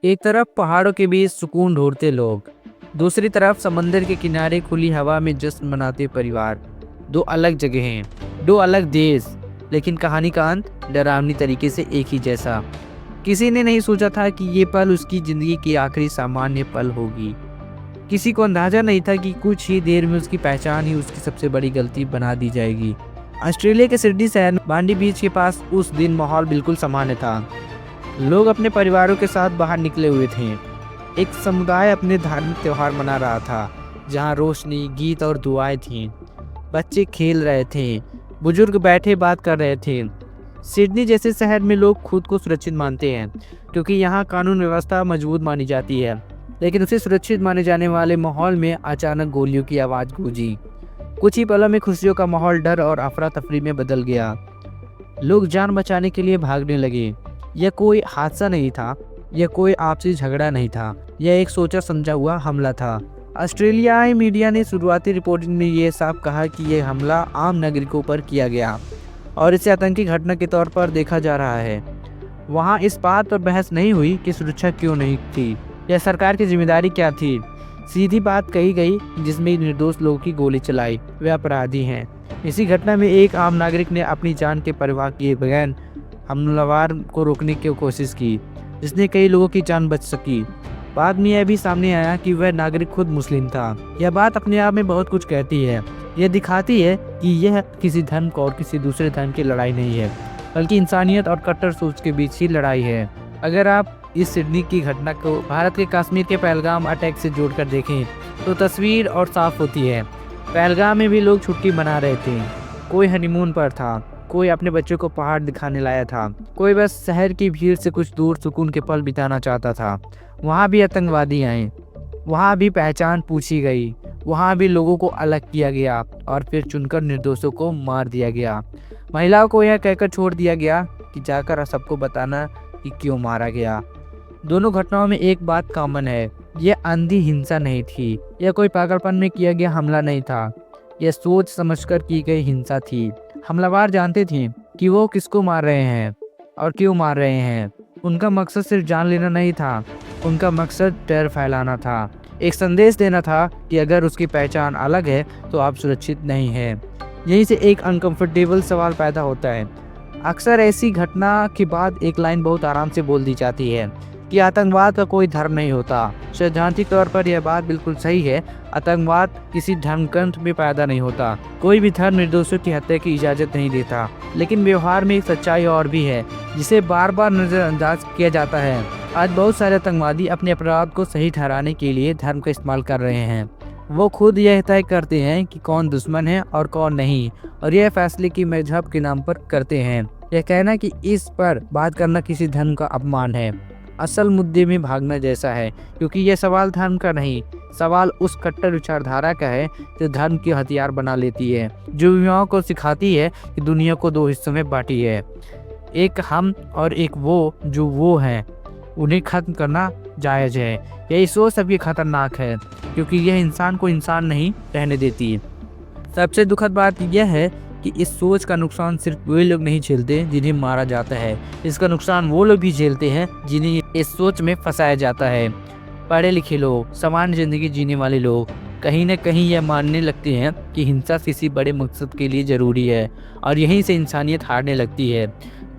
एक तरफ पहाड़ों के बीच सुकून ढूंढते लोग, दूसरी तरफ समंदर के किनारे खुली हवा में जश्न मनाते परिवार। दो अलग जगहें, दो अलग देश, लेकिन कहानी का अंत डरावनी तरीके से एक ही जैसा। किसी ने नहीं सोचा था कि ये पल उसकी जिंदगी की आखिरी सामान्य पल होगी। किसी को अंदाजा नहीं था कि कुछ ही देर में उसकी पहचान ही उसकी सबसे बड़ी गलती बना दी जाएगी। ऑस्ट्रेलिया के सिडनी शहर में बांडी बीच के पास उस दिन माहौल बिल्कुल सामान्य था। लोग अपने परिवारों के साथ बाहर निकले हुए थे। एक समुदाय अपने धार्मिक त्योहार मना रहा था, जहां रोशनी, गीत और दुआएं थीं। बच्चे खेल रहे थे, बुजुर्ग बैठे बात कर रहे थे। सिडनी जैसे शहर में लोग खुद को सुरक्षित मानते हैं, क्योंकि यहाँ कानून व्यवस्था मजबूत मानी जाती है। लेकिन उसे सुरक्षित माने जाने वाले माहौल में अचानक गोलियों की आवाज़ गूंजी। कुछ ही पलों में खुशियों का माहौल डर और अफरा तफरी में बदल गया। लोग जान बचाने के लिए भागने लगे। यह कोई हादसा नहीं था, यह कोई आपसी झगड़ा नहीं था, यह एक सोचा समझा हुआ हमला था। ऑस्ट्रेलियाई मीडिया ने शुरुआती रिपोर्टिंग में यह साफ कहा कि यह हमला आम नागरिकों पर किया गया और इसे आतंकी घटना के तौर पर देखा जा रहा है। वहाँ इस बात पर बहस नहीं हुई कि सुरक्षा क्यों नहीं थी या सरकार की जिम्मेदारी क्या थी। सीधी बात कही गई, जिसमें निर्दोष लोगों की गोली चलाई, वे अपराधी हैं। इसी घटना में एक आम नागरिक ने अपनी जान के परवाह किए बगैर हमलावर को रोकने की कोशिश की, जिसने कई लोगों की जान बच सकी। बाद में यह भी सामने आया कि वह नागरिक खुद मुस्लिम था। यह बात अपने आप में बहुत कुछ कहती है। यह दिखाती है कि यह किसी धर्म को और किसी दूसरे धर्म की लड़ाई नहीं है, बल्कि इंसानियत और कट्टर सोच के बीच ही लड़ाई है। अगर आप इस सिडनी की घटना को भारत के कश्मीर के पहलगाम अटैक से जोड़कर देखें तो तस्वीर और साफ होती है। पहलगाम में भी लोग छुट्टी मना रहे थे, कोई हनीमून पर था, कोई अपने बच्चों को पहाड़ दिखाने लाया था, कोई बस शहर की भीड़ से कुछ दूर सुकून के पल बिताना चाहता था। वहाँ भी आतंकवादी आए, वहाँ भी पहचान पूछी गई, वहाँ भी लोगों को अलग किया गया और फिर चुनकर निर्दोषों को मार दिया गया। महिलाओं को यह कहकर छोड़ दिया गया कि जाकर सबको बताना कि क्यों मारा गया। दोनों घटनाओं में एक बात कॉमन है, यह अंधी हिंसा नहीं थी, यह कोई पागलपन में किया गया हमला नहीं था, यह सोच समझकर की गई हिंसा थी। हमलावर जानते थे कि वो किसको मार रहे हैं और क्यों मार रहे हैं। उनका मकसद सिर्फ जान लेना नहीं था, उनका मकसद डर फैलाना था, एक संदेश देना था कि अगर उसकी पहचान अलग है तो आप सुरक्षित नहीं हैं। यहीं से एक अनकंफर्टेबल सवाल पैदा होता है। अक्सर ऐसी घटना के बाद एक लाइन बहुत आराम से बोल दी जाती है कि आतंकवाद का कोई धर्म नहीं होता। सैद्धांतिक तौर पर यह बात बिल्कुल सही है। आतंकवाद किसी धर्मग्रंथ में पैदा नहीं होता। कोई भी धर्म निर्दोषों की हत्या की इजाज़त नहीं देता। लेकिन व्यवहार में एक सच्चाई और भी है, जिसे बार बार नज़रअंदाज किया जाता है। आज बहुत सारे आतंकवादी अपने अपराध को सही ठहराने के लिए धर्म का इस्तेमाल कर रहे हैं। वो खुद यह तय करते हैं कि कौन दुश्मन है और कौन नहीं, और यह फैसले की मजहब के नाम पर करते हैं। यह कहना कि इस पर बात करना किसी धर्म का अपमान है, असल मुद्दे में भागना जैसा है, क्योंकि यह सवाल धर्म का नहीं, सवाल उस कट्टर विचारधारा का है जो धर्म के हथियार बना लेती है, जो युवाओं को सिखाती है कि दुनिया को दो हिस्सों में बांटी है, एक हम और एक वो जो वो हैं, उन्हें खत्म करना जायज़ है। यही सोच सबकी खतरनाक है, क्योंकि यह इंसान को इंसान नहीं रहने देती। सबसे दुखद बात यह है कि इस सोच का नुकसान सिर्फ वे लोग नहीं झेलते जिन्हें मारा जाता है, इसका नुकसान वो लोग भी झेलते हैं जिन्हें इस सोच में फंसाया जाता है। पढ़े लिखे लोग, सामान्य जिंदगी जीने वाले लोग कहीं न कहीं यह मानने लगते हैं कि हिंसा किसी बड़े मकसद के लिए ज़रूरी है, और यहीं से इंसानियत हारने लगती है।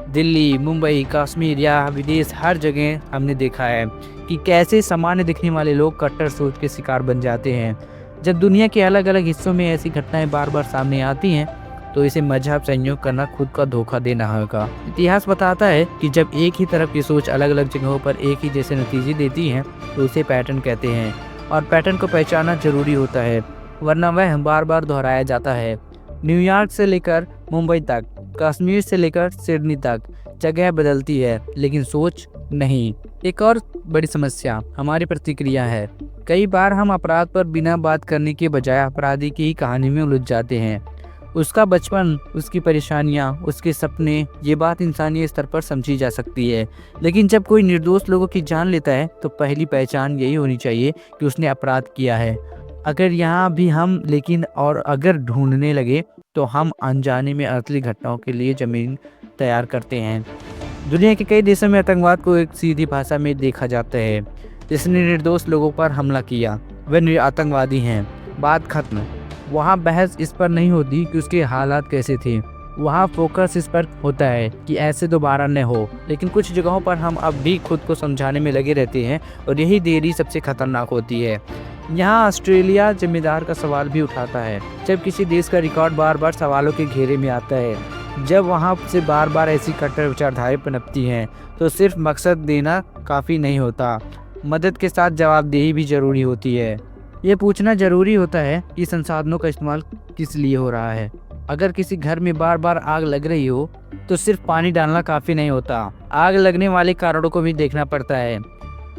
दिल्ली, मुंबई, कश्मीर या विदेश, हर जगह हमने देखा है कि कैसे सामान्य दिखने वाले लोग कट्टर सोच के शिकार बन जाते हैं। जब दुनिया के अलग अलग हिस्सों में ऐसी घटनाएं बार बार सामने आती हैं तो इसे मजहब संयोग करना खुद का धोखा देना होगा। इतिहास बताता है कि जब एक ही तरफ की सोच अलग अलग जगहों पर एक ही जैसे नतीजे देती है तो उसे पैटर्न कहते हैं, और पैटर्न को पहचानना जरूरी होता है, वरना वह बार बार दोहराया जाता है। न्यूयॉर्क से लेकर मुंबई तक, कश्मीर से लेकर सिडनी तक जगह बदलती है, लेकिन सोच नहीं। एक और बड़ी समस्या हमारी प्रतिक्रिया है। कई बार हम अपराध पर बिना बात करने के बजाय अपराधी की ही कहानी में उलझ जाते हैं। उसका बचपन, उसकी परेशानियां, उसके सपने, ये बात इंसानी स्तर पर समझी जा सकती है। लेकिन जब कोई निर्दोष लोगों की जान लेता है तो पहली पहचान यही होनी चाहिए कि उसने अपराध किया है। अगर यहाँ भी हम और अगर ढूंढने लगे तो हम अनजाने में असली घटनाओं के लिए जमीन तैयार करते हैं। दुनिया के कई देशों में आतंकवाद को एक सीधी भाषा में देखा जाता है। जिसने निर्दोष लोगों पर हमला किया वह आतंकवादी हैं, बात खत्म। वहाँ बहस इस पर नहीं होती कि उसके हालात कैसे थे, वहाँ फोकस इस पर होता है कि ऐसे दोबारा न हो। लेकिन कुछ जगहों पर हम अब भी खुद को समझाने में लगे रहते हैं और यही देरी सबसे खतरनाक होती है। यहाँ ऑस्ट्रेलिया जिम्मेदार का सवाल भी उठाता है। जब किसी देश का रिकॉर्ड बार बार सवालों के घेरे में आता है, जब वहाँ से बार बार ऐसी कट्टर विचारधाराएं पनपती हैं, तो सिर्फ मकसद देना काफ़ी नहीं होता, मदद के साथ जवाबदेही भी ज़रूरी होती है। ये पूछना ज़रूरी होता है कि संसाधनों का इस्तेमाल किस लिए हो रहा है। अगर किसी घर में बार बार आग लग रही हो तो सिर्फ पानी डालना काफ़ी नहीं होता, आग लगने वाले कारणों को भी देखना पड़ता है।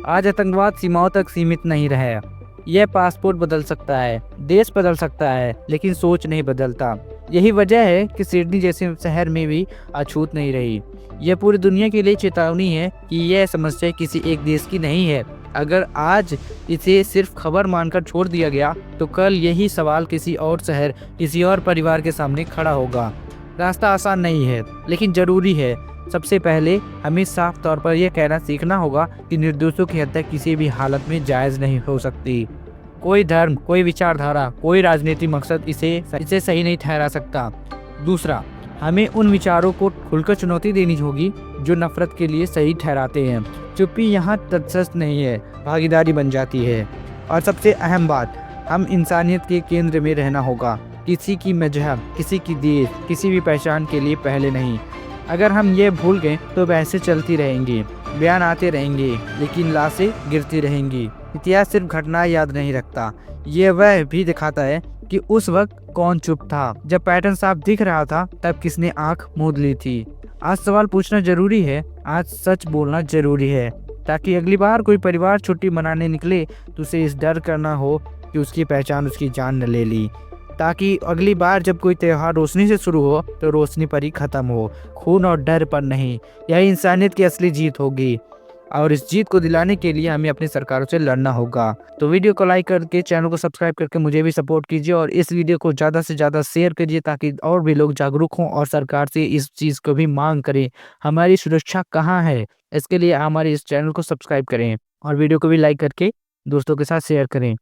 आज आतंकवाद सीमाओं तक सीमित नहीं रहा। यह पासपोर्ट बदल सकता है, देश बदल सकता है, लेकिन सोच नहीं बदलता। यही वजह है कि सिडनी जैसे शहर में भी अछूत नहीं रही। यह पूरी दुनिया के लिए चेतावनी है कि यह समस्या किसी एक देश की नहीं है। अगर आज इसे सिर्फ खबर मानकर छोड़ दिया गया तो कल यही सवाल किसी और शहर, किसी और परिवार के सामने खड़ा होगा। रास्ता आसान नहीं है, लेकिन ज़रूरी है। सबसे पहले हमें साफ तौर पर यह कहना सीखना होगा कि निर्दोषों की हत्या किसी भी हालत में जायज़ नहीं हो सकती। कोई धर्म, कोई विचारधारा, कोई राजनीतिक मकसद इसे सही नहीं ठहरा सकता। दूसरा, हमें उन विचारों को खुलकर चुनौती देनी होगी जो नफरत के लिए सही ठहराते हैं। चुप्पी यहाँ तटस्थ नहीं है, भागीदारी बन जाती है। और सबसे अहम बात, हम इंसानियत के केंद्र में रहना होगा, किसी की मजहब, किसी की देश, किसी भी पहचान के लिए पहले नहीं। अगर हम ये भूल गए तो बहसें चलती रहेंगी, बयान आते रहेंगे, लेकिन लाशें गिरती रहेंगी। इतिहास सिर्फ घटनाएं याद नहीं रखता, ये वह भी दिखाता है कि उस वक्त कौन चुप था। जब पैटर्न साफ दिख रहा था तब किसने आंख मूंद ली थी। आज सवाल पूछना जरूरी है, आज सच बोलना जरूरी है, ताकि अगली बार कोई परिवार छुट्टी मनाने निकले तो उसे इस डर करना हो कि उसकी पहचान उसकी जान न ले ली। ताकि अगली बार जब कोई त्यौहार रोशनी से शुरू हो तो रोशनी पर ही खत्म हो, खून और डर पर नहीं। यही इंसानियत की असली जीत होगी और इस जीत को दिलाने के लिए हमें अपनी सरकारों से लड़ना होगा। तो वीडियो को लाइक करके, चैनल को सब्सक्राइब करके मुझे भी सपोर्ट कीजिए और इस वीडियो को ज़्यादा से ज़्यादा शेयर करिए ताकि और भी लोग जागरूक हों और सरकार से इस चीज़ को भी मांग करें। हमारी सुरक्षा कहाँ है, इसके लिए हमारे इस चैनल को सब्सक्राइब करें और वीडियो को भी लाइक करके दोस्तों के साथ शेयर करें।